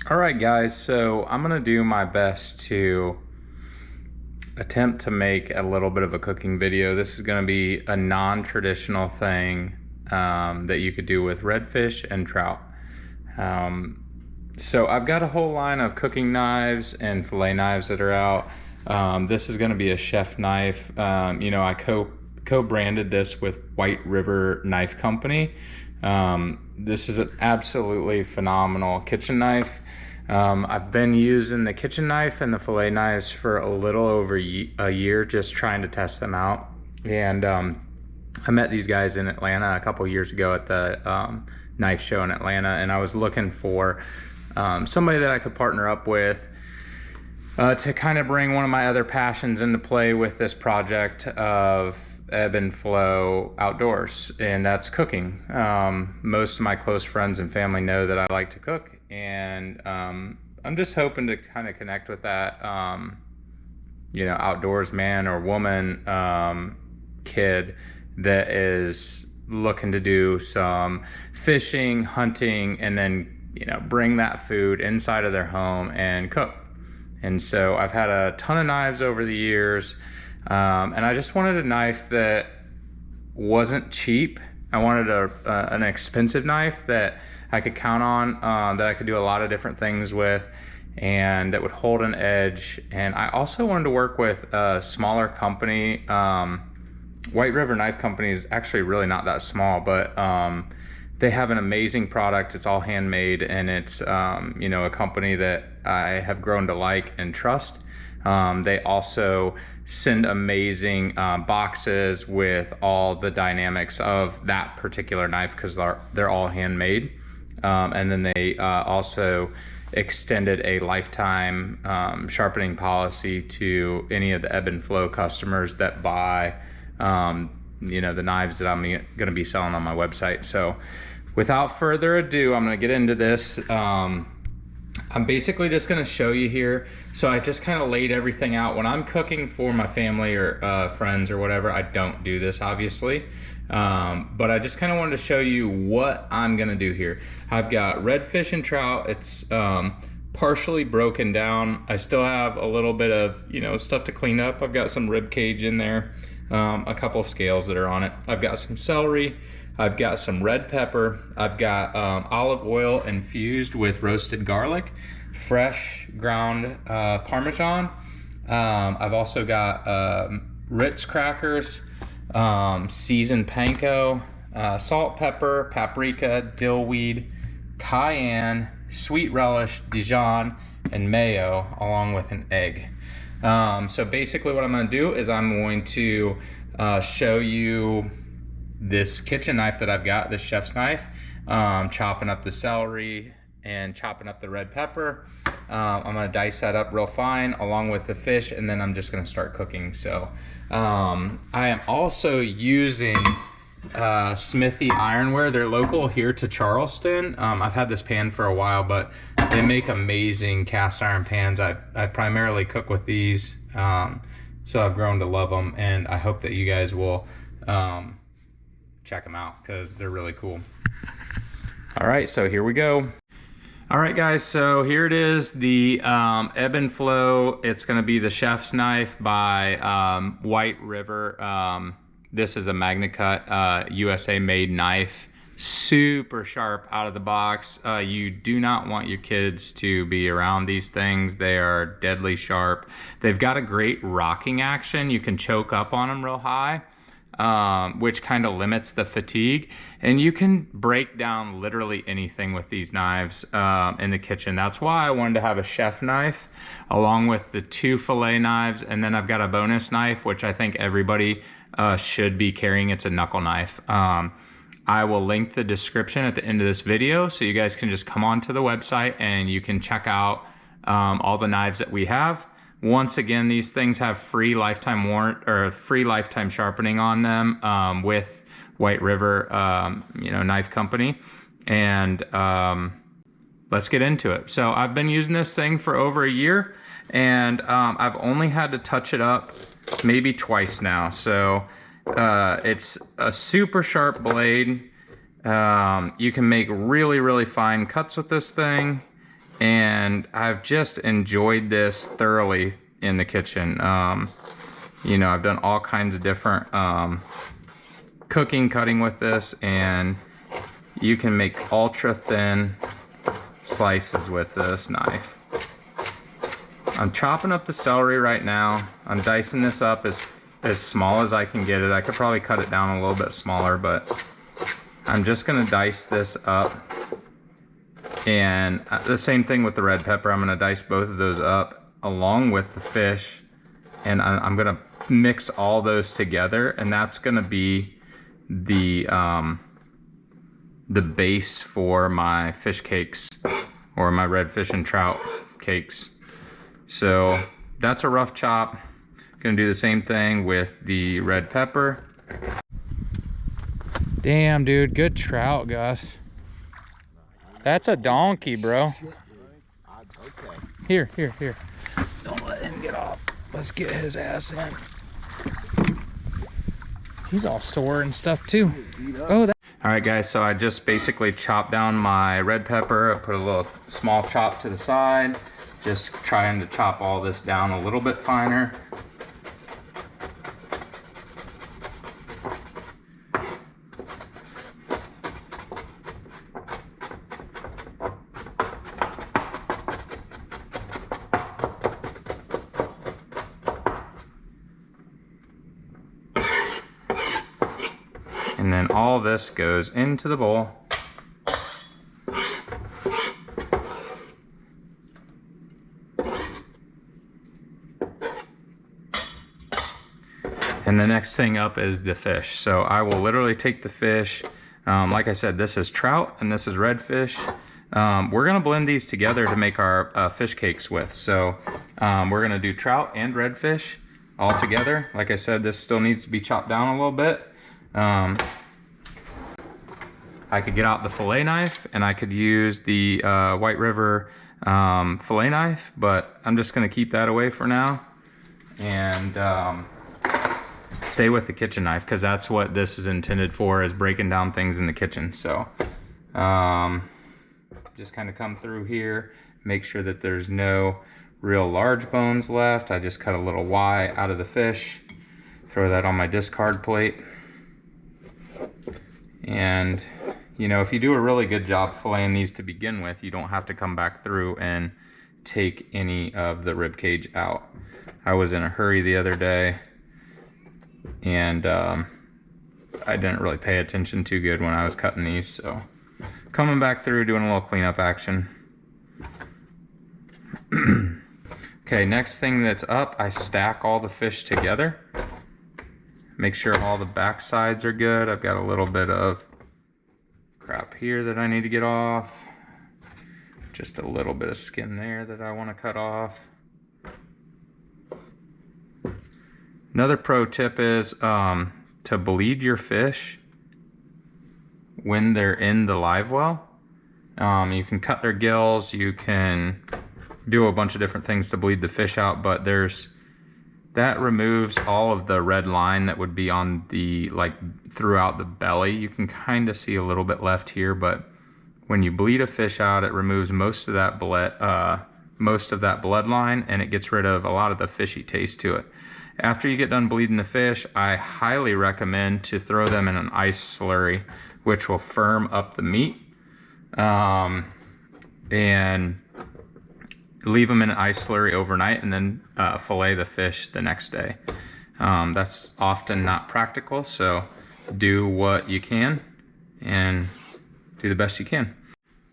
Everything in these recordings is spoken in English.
All right, guys, so I'm gonna do my best to attempt to make a little bit of a cooking video. This is gonna be a non-traditional thing that you could do with redfish and trout. So I've got a whole line of cooking knives and fillet knives that are out. This is gonna be a chef knife. I co-branded this with White River Knife Company. This is an absolutely phenomenal kitchen knife. I've been using the kitchen knife and the fillet knives for a little over a year, just trying to test them out. And I met these guys in Atlanta a couple years ago at the knife show in Atlanta, and I was looking for somebody that I could partner up with to kind of bring one of my other passions into play with this project of Ebb N Flow Outdoors, and that's cooking. Most of my close friends and family know that I like to cook, and I'm just hoping to kind of connect with that, outdoors man or woman, kid that is looking to do some fishing, hunting, and then, bring that food inside of their home and cook. And so I've had a ton of knives over the years. And I just wanted a knife that wasn't cheap. I wanted an expensive knife that I could count on, that I could do a lot of different things with, and that would hold an edge. And I also wanted to work with a smaller company. White River Knife Company is actually really not that small, but they have an amazing product. It's all handmade, and it's a company that I have grown to like and trust. They also send amazing boxes with all the dynamics of that particular knife because they're all handmade. And then they also extended a lifetime sharpening policy to any of the Ebb N Flow customers that buy the knives that I'm going to be selling on my website. So without further ado, I'm going to get into this. I'm basically just going to show you here. So I just kind of laid everything out. When I'm cooking for my family or friends or whatever, I don't do this obviously. But I just kind of wanted to show you what I'm going to do here. I've got redfish and trout. It's partially broken down. I still have a little bit of, stuff to clean up. I've got some rib cage in there, a couple of scales that are on it. I've got some celery. I've got some red pepper. I've got olive oil infused with roasted garlic, fresh ground Parmesan. I've also got Ritz crackers, seasoned panko, salt, pepper, paprika, dill weed, cayenne, sweet relish, Dijon, and mayo, along with an egg. So basically what I'm going to do is I'm going to show you this kitchen knife that I've got, this chef's knife, chopping up the celery and chopping up the red pepper. I'm gonna dice that up real fine along with the fish, and then I'm just gonna start cooking. So I am also using Smithy Ironware. They're local here to Charleston. I've had this pan for a while, but they make amazing cast iron pans. I primarily cook with these, so I've grown to love them, and I hope that you guys will check them out because they're really cool. All right, so here we go. All right, guys, so here it is, the Ebb N Flow. It's gonna be the chef's knife by White River. This is a MagnaCut USA made knife. Super sharp out of the box. You do not want your kids to be around these things. They are deadly sharp. They've got a great rocking action. You can choke up on them real high, which kind of limits the fatigue, and you can break down literally anything with these knives in the kitchen. That's why I wanted to have a chef knife along with the 2 fillet knives, and then I've got a bonus knife which I think everybody should be carrying. It's a knuckle knife. I will link the description at the end of this video so you guys can just come onto the website and you can check out all the knives that we have. Once again, these things have free lifetime warrant or free lifetime sharpening on them with White River, Knife Company. And let's get into it. So I've been using this thing for over a year, and I've only had to touch it up maybe twice now. So it's a super sharp blade. You can make really, really fine cuts with this thing. And I've just enjoyed this thoroughly in the kitchen. You know, I've done all kinds of different cutting with this, and you can make ultra thin slices with this knife. I'm chopping up the celery right now. I'm dicing this up as small as I can get it. I could probably cut it down a little bit smaller, but I'm just gonna dice this up. And the same thing with the red pepper. I'm gonna dice both of those up along with the fish, and I'm gonna mix all those together, and that's gonna be the base for my fish cakes, or my redfish and trout cakes. So that's a rough chop. Gonna do the same thing with the red pepper. Damn, dude, good trout, Gus. That's a donkey, bro. Here. Don't let him get off. Let's get his ass in. He's all sore and stuff too. Oh, all right, guys, so I just basically chopped down my red pepper. I put a little small chop to the side. Just trying to chop all this down a little bit finer. And then all this goes into the bowl. And the next thing up is the fish. So I will literally take the fish. Like I said, this is trout and this is redfish. We're gonna blend these together to make our fish cakes with. So we're gonna do trout and redfish all together. Like I said, this still needs to be chopped down a little bit. I could get out the fillet knife and I could use the White River fillet knife, but I'm just gonna keep that away for now and stay with the kitchen knife, because that's what this is intended for, is breaking down things in the kitchen. So just kind of come through here, make sure that there's no real large bones left. I just cut a little Y out of the fish, throw that on my discard plate. And you know, if you do a really good job filleting these to begin with, you don't have to come back through and take any of the rib cage out. I was in a hurry the other day, and I didn't really pay attention too good when I was cutting these, so coming back through, doing a little cleanup action. Okay, next thing that's up, I stack all the fish together. Make sure all the back sides are good. I've got a little bit of crap here that I need to get off. Just a little bit of skin there that I want to cut off. Another pro tip is to bleed your fish when they're in the live well. You can cut their gills, you can do a bunch of different things to bleed the fish out, but that removes all of the red line that would be on the, like, throughout the belly. You can kind of see a little bit left here, but when you bleed a fish out, it removes most of that bloodline, and it gets rid of a lot of the fishy taste to it. After you get done bleeding the fish, I highly recommend to throw them in an ice slurry, which will firm up the meat, and leave them in an ice slurry overnight, and then fillet the fish the next day. That's often not practical, so do what you can and do the best you can.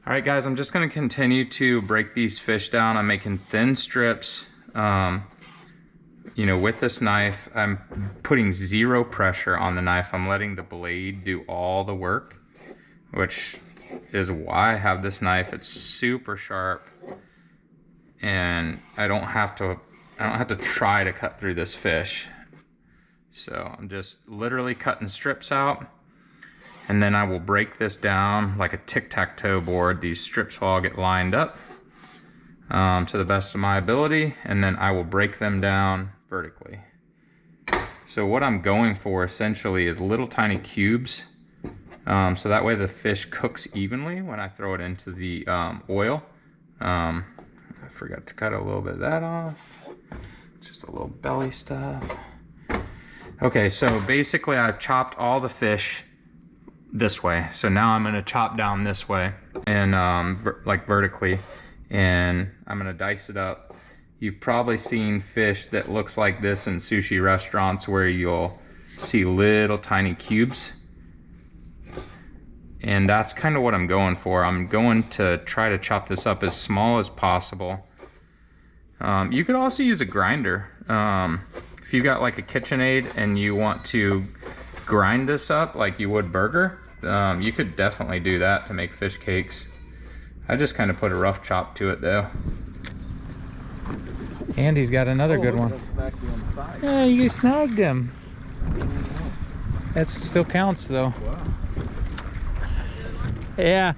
All right, guys, I'm just gonna continue to break these fish down. I'm making thin strips. You know, with this knife, I'm putting zero pressure on the knife. I'm letting the blade do all the work, which is why I have this knife. It's super sharp, and I don't have to try to cut through this fish. So I'm just literally cutting strips out, and then I will break this down like a tic-tac-toe board. These strips will all get lined up to the best of my ability, and then I will break them down vertically. So what I'm going for essentially is little tiny cubes, so that way the fish cooks evenly when I throw it into the oil. I forgot to cut a little bit of that off. Just a little belly stuff. Okay, so basically I've chopped all the fish this way. So now I'm gonna chop down this way and like vertically, and I'm gonna dice it up. You've probably seen fish that looks like this in sushi restaurants where you'll see little tiny cubes. And that's kind of what I'm going for. I'm going to try to chop this up as small as possible. You could also use a grinder. If you've got like a KitchenAid and you want to grind this up like you would burger, you could definitely do that to make fish cakes. I just kind of put a rough chop to it though. Andy's got another good one. Yeah, you snagged him. That still counts though. Wow. Yeah.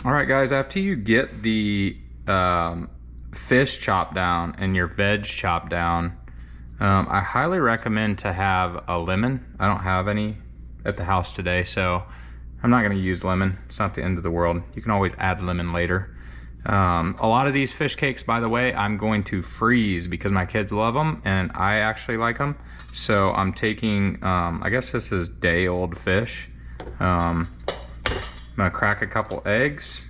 All right, guys, after you get the fish chopped down and your veg chopped down, I highly recommend to have a lemon. I don't have any at the house today, so I'm not gonna use lemon. It's not the end of the world. You can always add lemon later. A lot of these fish cakes, by the way, I'm going to freeze because my kids love them and I actually like them. So I'm taking, I guess this is day-old fish. I'm gonna crack a couple eggs.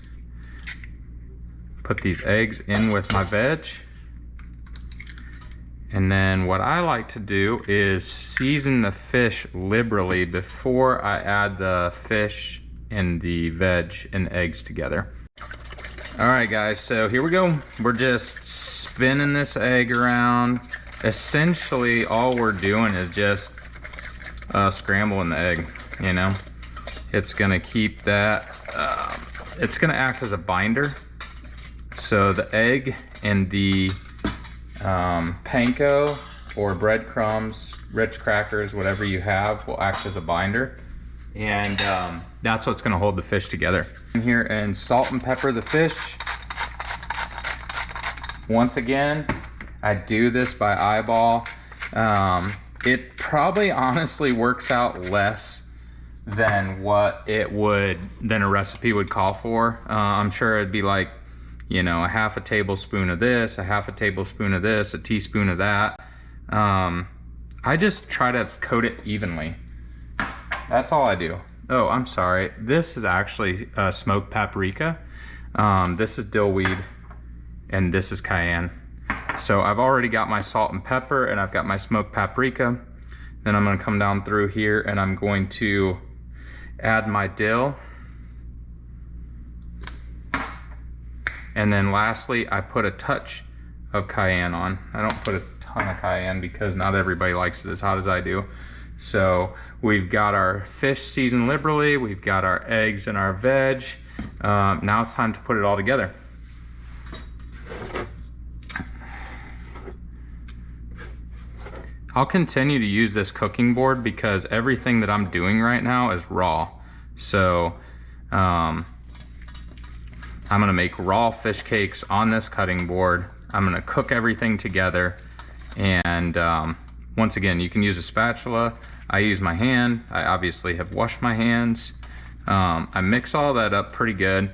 Put these eggs in with my veg. And then what I like to do is season the fish liberally before I add the fish and the veg and the eggs together. All right, guys, so here we go. We're just spinning this egg around. Essentially, all we're doing is just scrambling the egg, you know? It's gonna keep that, it's gonna act as a binder. So the egg and the panko or breadcrumbs, Ritz crackers, whatever you have, will act as a binder. And that's what's gonna hold the fish together. In here and salt and pepper the fish. Once again, I do this by eyeball. It probably honestly works out less than what than a recipe would call for. I'm sure it'd be like, you know, a half a tablespoon of this, a half a tablespoon of this, a teaspoon of that. I just try to coat it evenly. That's all I do. Oh, I'm sorry. This is actually smoked paprika. This is dillweed, and this is cayenne. So I've already got my salt and pepper, and I've got my smoked paprika. Then I'm gonna come down through here, and I'm going to add my dill. And then lastly, I put a touch of cayenne on. I don't put a ton of cayenne because not everybody likes it as hot as I do. So we've got our fish seasoned liberally, we've got our eggs and our veg. Now it's time to put it all together. I'll continue to use this cooking board because everything that I'm doing right now is raw. So I'm gonna make raw fish cakes on this cutting board. I'm gonna cook everything together. And once again, you can use a spatula. I use my hand. I obviously have washed my hands. I mix all that up pretty good.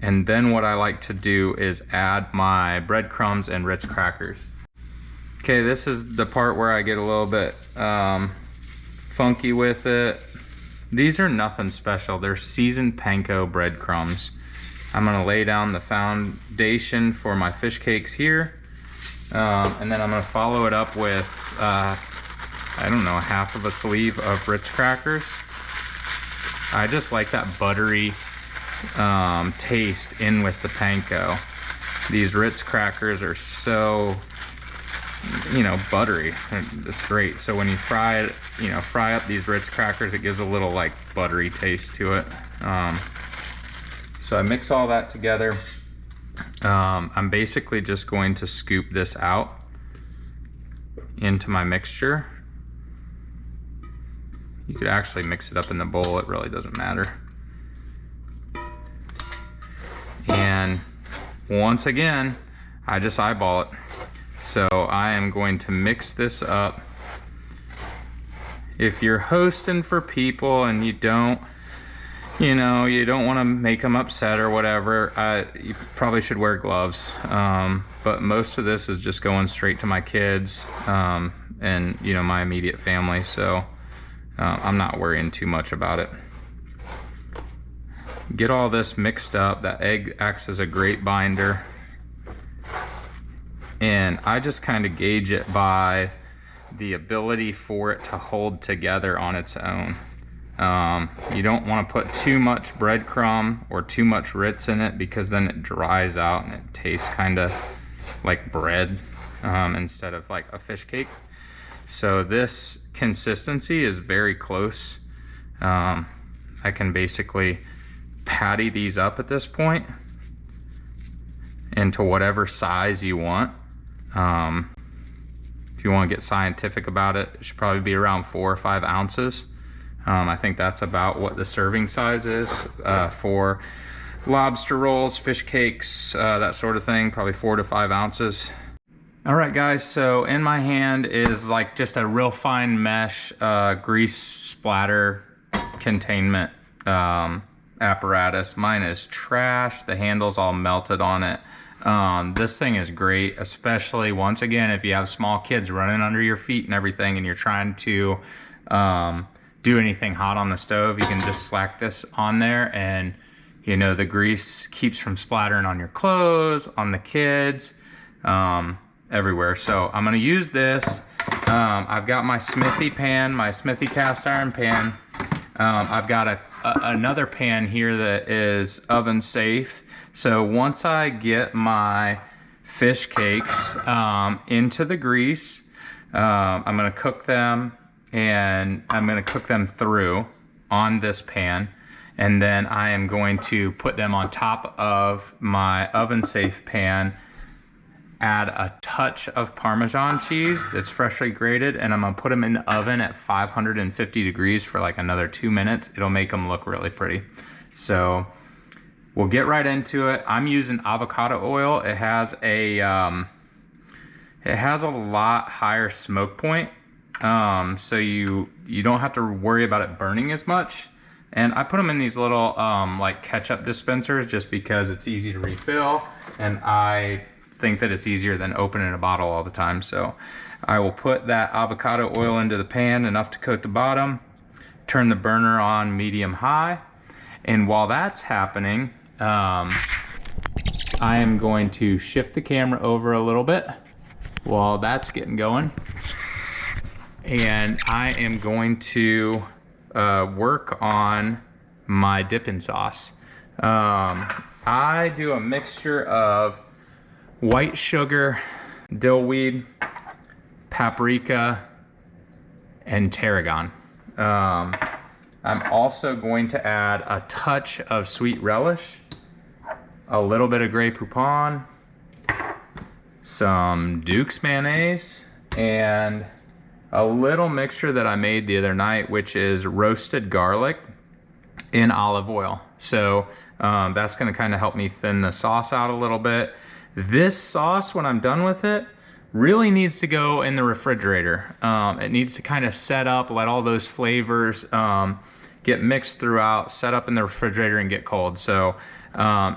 And then what I like to do is add my breadcrumbs and Ritz crackers. Okay, this is the part where I get a little bit funky with it. These are nothing special. They're seasoned panko breadcrumbs. I'm gonna lay down the foundation for my fish cakes here. And then I'm gonna follow it up with, I don't know, half of a sleeve of Ritz crackers. I just like that buttery taste in with the panko. These Ritz crackers are so, you know, buttery. It's great. So when you fry it, you know, fry up these Ritz crackers, it gives a little like buttery taste to it. So I mix all that together. I'm basically just going to scoop this out into my mixture. You could actually mix it up in the bowl, it really doesn't matter. And once again, I just eyeball it. So I am going to mix this up if you're hosting for people and you don't want to make them upset or whatever, you probably should wear gloves. But most of this is just going straight to my kids and my immediate family, so I'm not worrying too much about it. Get all this mixed up. That egg acts as a great binder, and I just kind of gauge it by the ability for it to hold together on its own. You don't want to put too much breadcrumb or too much Ritz in it, because then it dries out and it tastes kind of like bread instead of like a fish cake. So this consistency is very close. I can basically patty these up at this point into whatever size you want. If you want to get scientific about it, it should probably be around 4 or 5 ounces. I think that's about what the serving size is for lobster rolls, fish cakes, that sort of thing, probably 4 to 5 ounces. All right, guys, so in my hand is like just a real fine mesh grease splatter containment apparatus. Mine is trash. The handle's all melted on it. This thing is great, especially once again, if you have small kids running under your feet and everything and you're trying to do anything hot on the stove, you can just slack this on there, and the grease keeps from splattering on your clothes, on the kids, everywhere. So I'm gonna use this. I've got my Smithy pan, my Smithy cast iron pan. I've got another pan here that is oven safe. So once I get my fish cakes into the grease, I'm gonna cook them, and I'm gonna cook them through on this pan. And then I am going to put them on top of my oven safe pan, add a touch of Parmesan cheese that's freshly grated, and I'm gonna put them in the oven at 550 degrees for like another 2 minutes. It'll make them look really pretty. So we'll get right into it. I'm using avocado oil. It has a lot higher smoke point, so you don't have to worry about it burning as much. And I put them in these little like ketchup dispensers just because it's easy to refill, and I think that it's easier than opening a bottle all the time. So I will put that avocado oil into the pan, enough to coat the bottom, turn the burner on medium high, and while that's happening, I am going to shift the camera over a little bit while that's getting going, and I am going to work on my dipping sauce. I do a mixture of white sugar, dill weed, paprika, and tarragon. I'm also going to add a touch of sweet relish, a little bit of Grey Poupon, some Duke's mayonnaise, and a little mixture that I made the other night, which is roasted garlic in olive oil. So that's gonna kind of help me thin the sauce out a little bit. This sauce, when I'm done with it, really needs to go in the refrigerator. It needs to kind of set up, let all those flavors get mixed throughout, set up in the refrigerator and get cold. So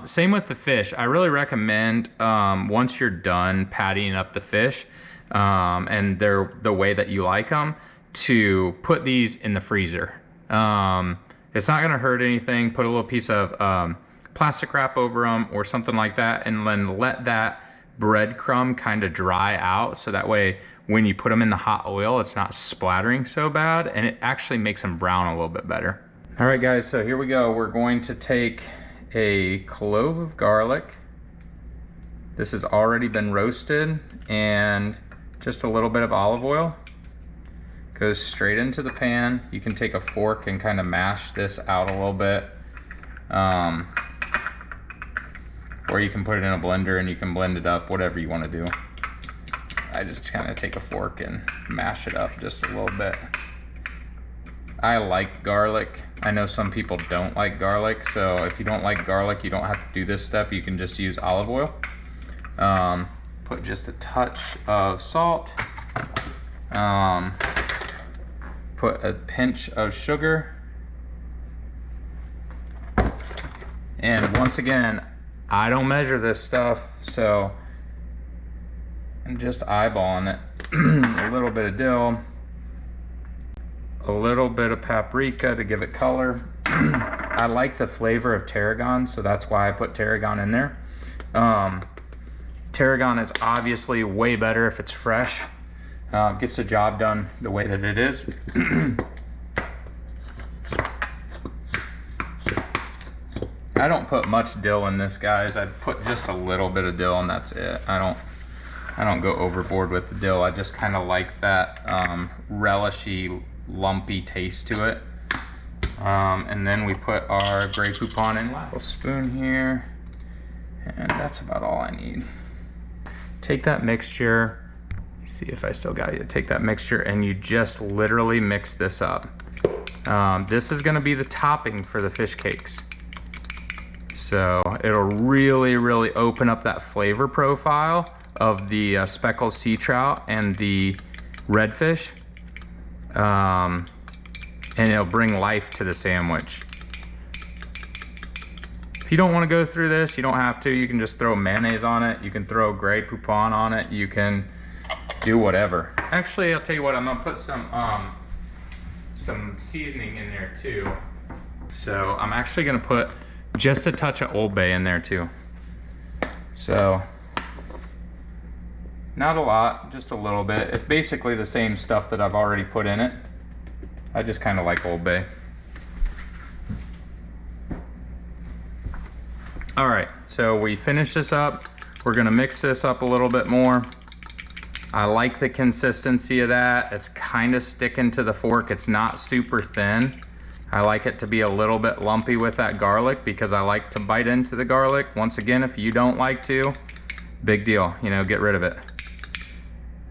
same with the fish. I really recommend once you're done pattying up the fish, and they're the way that you like them, to put these in the freezer. It's not gonna hurt anything. Put a little piece of plastic wrap over them or something like that, and then let that breadcrumb kind of dry out, so that way when you put them in the hot oil, it's not splattering so bad, and it actually makes them brown a little bit better. All right, guys, so here we go. We're going to take a clove of garlic. This has already been roasted, and just a little bit of olive oil. Goes straight into the pan. You can take a fork and kind of mash this out a little bit. Or you can put it in a blender and you can blend it up, whatever you want to do. I just kind of take a fork and mash it up just a little bit. I like garlic. I know some people don't like garlic, so if you don't like garlic, you don't have to do this step. You can just use olive oil. Put just a touch of salt. put a pinch of sugar. And once again, I don't measure this stuff, so I'm just eyeballing it. A little bit of dill, a little bit of paprika to give it color. I like the flavor of tarragon, so that's why I put tarragon in there. Tarragon is obviously way better if it's fresh. Gets the job done the way that it is. I don't put much dill in this, guys. I put just a little bit of dill and that's it. I don't go overboard with the dill. I just kind of like that relishy, lumpy taste to it. And then we put our Grey Poupon in. A little spoon here, and that's about all I need. Take that mixture. See if I still got you. Take that mixture and you just literally mix this up. This is gonna be the topping for the fish cakes. So it'll really, really open up that flavor profile of the speckled sea trout and the redfish. And it'll bring life to the sandwich. If you don't want to go through this, you don't have to. You can just throw mayonnaise on it. You can throw Grey Poupon on it. You can do whatever. Actually, I'll tell you what, I'm gonna put some seasoning in there too. So I'm actually gonna put just a touch of Old Bay in there too. So not a lot, just a little bit. It's basically the same stuff that I've already put in it. I just kind of like Old Bay. All right, so we finish this up. We're gonna mix this up a little bit more. I like the consistency of that. It's kind of sticking to the fork. It's not super thin. I like it to be a little bit lumpy with that garlic because I like to bite into the garlic. Once again, if you don't like to, big deal, you know, get rid of it.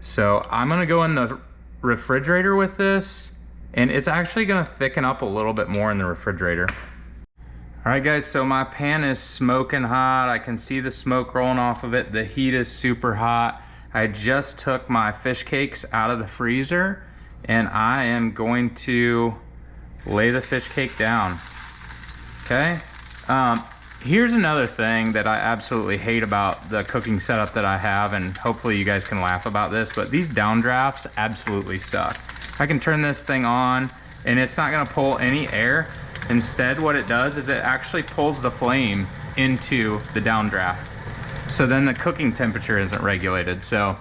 So I'm gonna go in the refrigerator with this, and it's actually gonna thicken up a little bit more in the refrigerator. All right guys, so my pan is smoking hot. I can see the smoke rolling off of it. The heat is super hot. I just took my fish cakes out of the freezer and I am going to lay the fish cake down, okay? Here's another thing that I absolutely hate about the cooking setup that I have, and hopefully you guys can laugh about this, but these downdrafts absolutely suck. I can turn this thing on and it's not gonna pull any air. Instead, what it does is it actually pulls the flame into the downdraft. So then the cooking temperature isn't regulated. So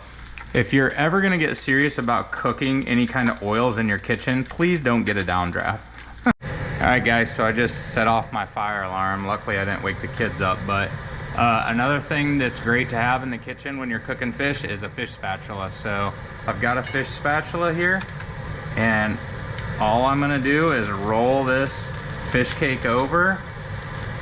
if you're ever gonna get serious about cooking any kind of oils in your kitchen, please don't get a downdraft. All right guys, so I just set off my fire alarm. Luckily I didn't wake the kids up, but another thing that's great to have in the kitchen when you're cooking fish is a fish spatula. So I've got a fish spatula here, and all I'm gonna do is roll this fish cake over.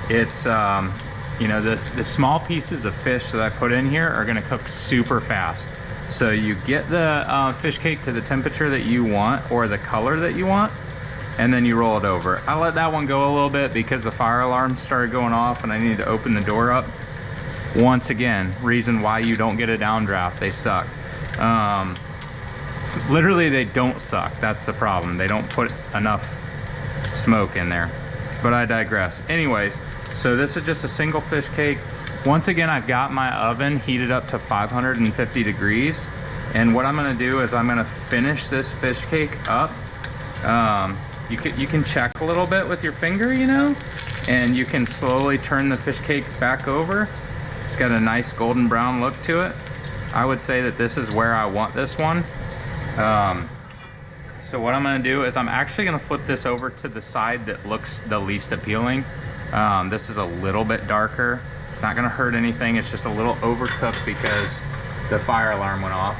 It's, you know, the small pieces of fish that I put in here are gonna cook super fast. So you get the fish cake to the temperature that you want or the color that you want, and then you roll it over. I let that one go a little bit because the fire alarm started going off and I needed to open the door up. Once again, reason why you don't get a downdraft, they suck. Literally they don't suck, that's the problem. They don't put enough smoke in there, but I digress. Anyways, so this is just a single fish cake. Once again, I've got my oven heated up to 550 degrees. And what I'm gonna do is I'm gonna finish this fish cake up. You can check a little bit with your finger, you know, and you can slowly turn the fish cake back over. It's got a nice golden brown look to it. I would say that this is where I want this one. So what I'm gonna do is I'm actually gonna flip this over to the side that looks the least appealing. This is a little bit darker. It's not gonna hurt anything. It's just a little overcooked because the fire alarm went off.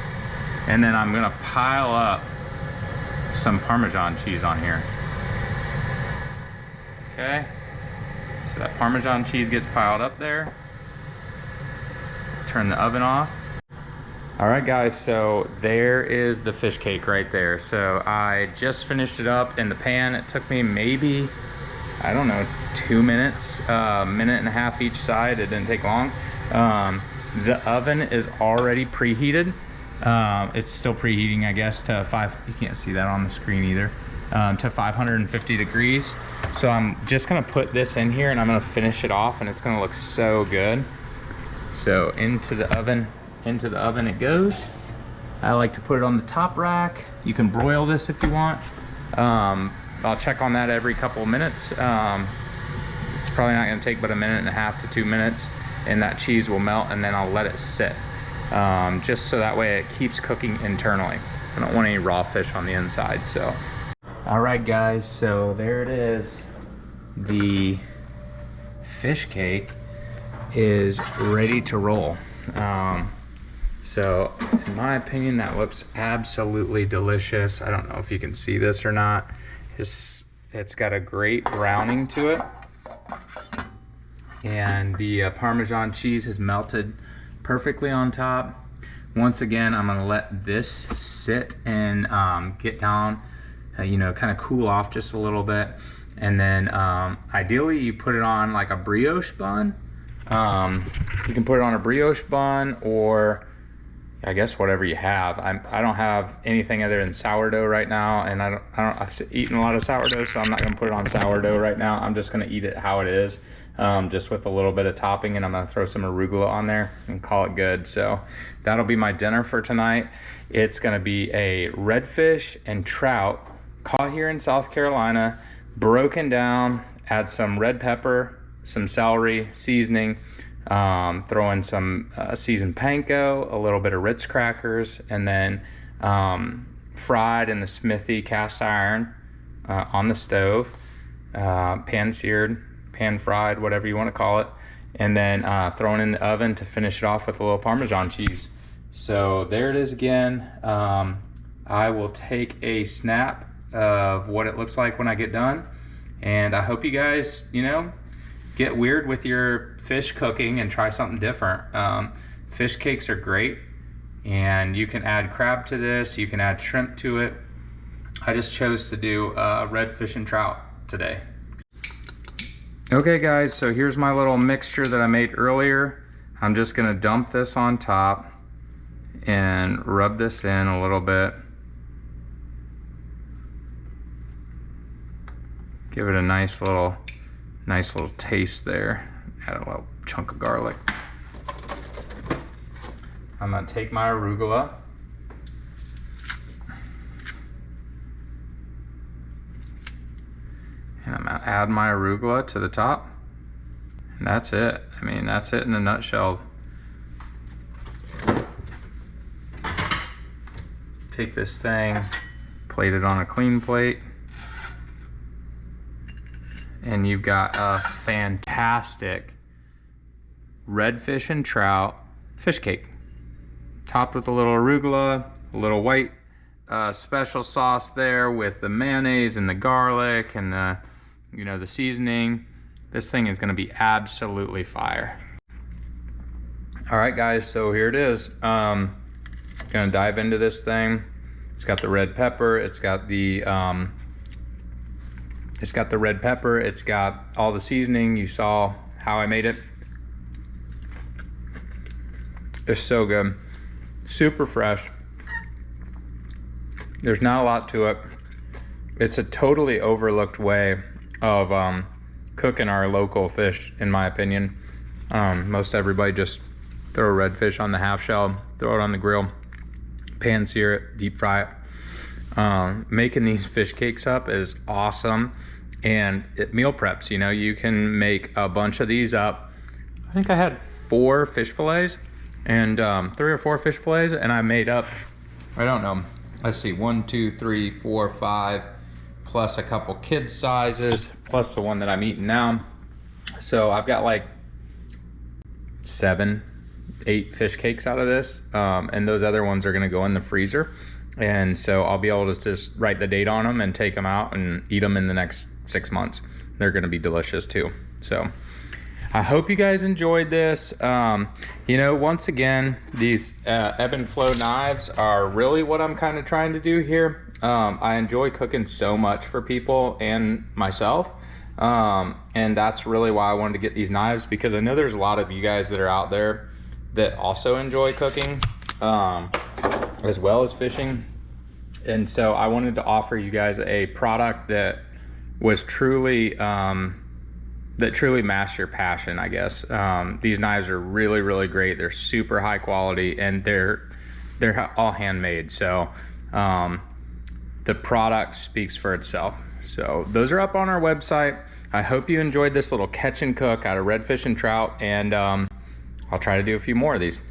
And then I'm gonna pile up some Parmesan cheese on here. Okay, so that Parmesan cheese gets piled up there. Turn the oven off. All right guys, so there is the fish cake right there. So I just finished it up in the pan. It took me maybe, I don't know, 2 minutes, minute and a half each side. It didn't take long. The oven is already preheated. It's still preheating, I guess, to 5, you can't see that on the screen either. to 550 degrees. So I'm just gonna put this in here and I'm gonna finish it off, and it's gonna look so good. So into the oven it goes. I like to put it on the top rack. You can broil this if you want. I'll check on that every couple of minutes. It's probably not gonna take but 1.5 to 2 minutes, and that cheese will melt, and then I'll let it sit. Just so that way it keeps cooking internally. I don't want any raw fish on the inside, so. All right guys, so there it is. The fish cake is ready to roll. So in my opinion, that looks absolutely delicious. I don't know if you can see this or not. It's got a great browning to it. And the Parmesan cheese has melted perfectly on top. Once again, I'm gonna let this sit and get down, you know, kind of cool off just a little bit. And then ideally you put it on like a brioche bun. You can put it on a brioche bun, or I guess whatever you have. I don't have anything other than sourdough right now, and I've eaten a lot of sourdough, so I'm not gonna put it on sourdough right now. I'm just gonna eat it how it is, just with a little bit of topping, and I'm gonna throw some arugula on there and call it good. So that'll be my dinner for tonight. It's gonna be a redfish and trout caught here in South Carolina, broken down, add some red pepper, some celery, seasoning, throw in some seasoned panko, a little bit of Ritz crackers, and then fried in the Smithy cast iron on the stove, pan seared, pan fried, whatever you want to call it, and then thrown in the oven to finish it off with a little Parmesan cheese. So there it is again. I will take a snap of what it looks like when I get done, and I hope you guys, you know, get weird with your fish cooking and try something different. Fish cakes are great, and you can add crab to this, you can add shrimp to it. I just chose to do redfish and trout today. Okay guys, so here's my little mixture that I made earlier. I'm just gonna dump this on top and rub this in a little bit. Give it a nice little taste there. Add a little chunk of garlic. I'm gonna take my arugula. And I'm gonna add my arugula to the top. And that's it. I mean, that's it in a nutshell. Take this thing, plate it on a clean plate, and you've got a fantastic redfish and trout fish cake, topped with a little arugula, a little white special sauce there with the mayonnaise and the garlic and the, you know, the seasoning. This thing is gonna be absolutely fire. All right guys, so here it is. Gonna dive into this thing. It's got the red pepper, it's got the red pepper, it's got all the seasoning. You saw how I made it. It's so good. Super fresh. There's not a lot to it. It's a totally overlooked way of cooking our local fish, in my opinion. Most everybody just throw a redfish on the half shell, throw it on the grill, pan sear it, deep fry it. Making these fish cakes up is awesome, and it meal preps. You know, you can make a bunch of these up. I think I had 4 fish fillets and 3 or 4 fish fillets, and I made up, I don't know, let's see, 1, 2, 3, 4, 5, plus a couple kid sizes, plus the one that I'm eating now. So I've got like 7, 8 fish cakes out of this, and those other ones are gonna go in the freezer. And so I'll be able to just write the date on them and take them out and eat them in the next 6 months. They're gonna be delicious too. So I hope you guys enjoyed this. You know, once again, these Ebb N Flow knives are really what I'm kind of trying to do here. I enjoy cooking so much for people and myself. And that's really why I wanted to get these knives, because I know there's a lot of you guys that are out there that also enjoy cooking, as well as fishing. And so I wanted to offer you guys a product that was truly, that truly matched your passion, I guess. These knives are really, really great. They're super high quality, and they're all handmade. So the product speaks for itself. So those are up on our website. I hope you enjoyed this little catch and cook out of redfish and trout, and I'll try to do a few more of these.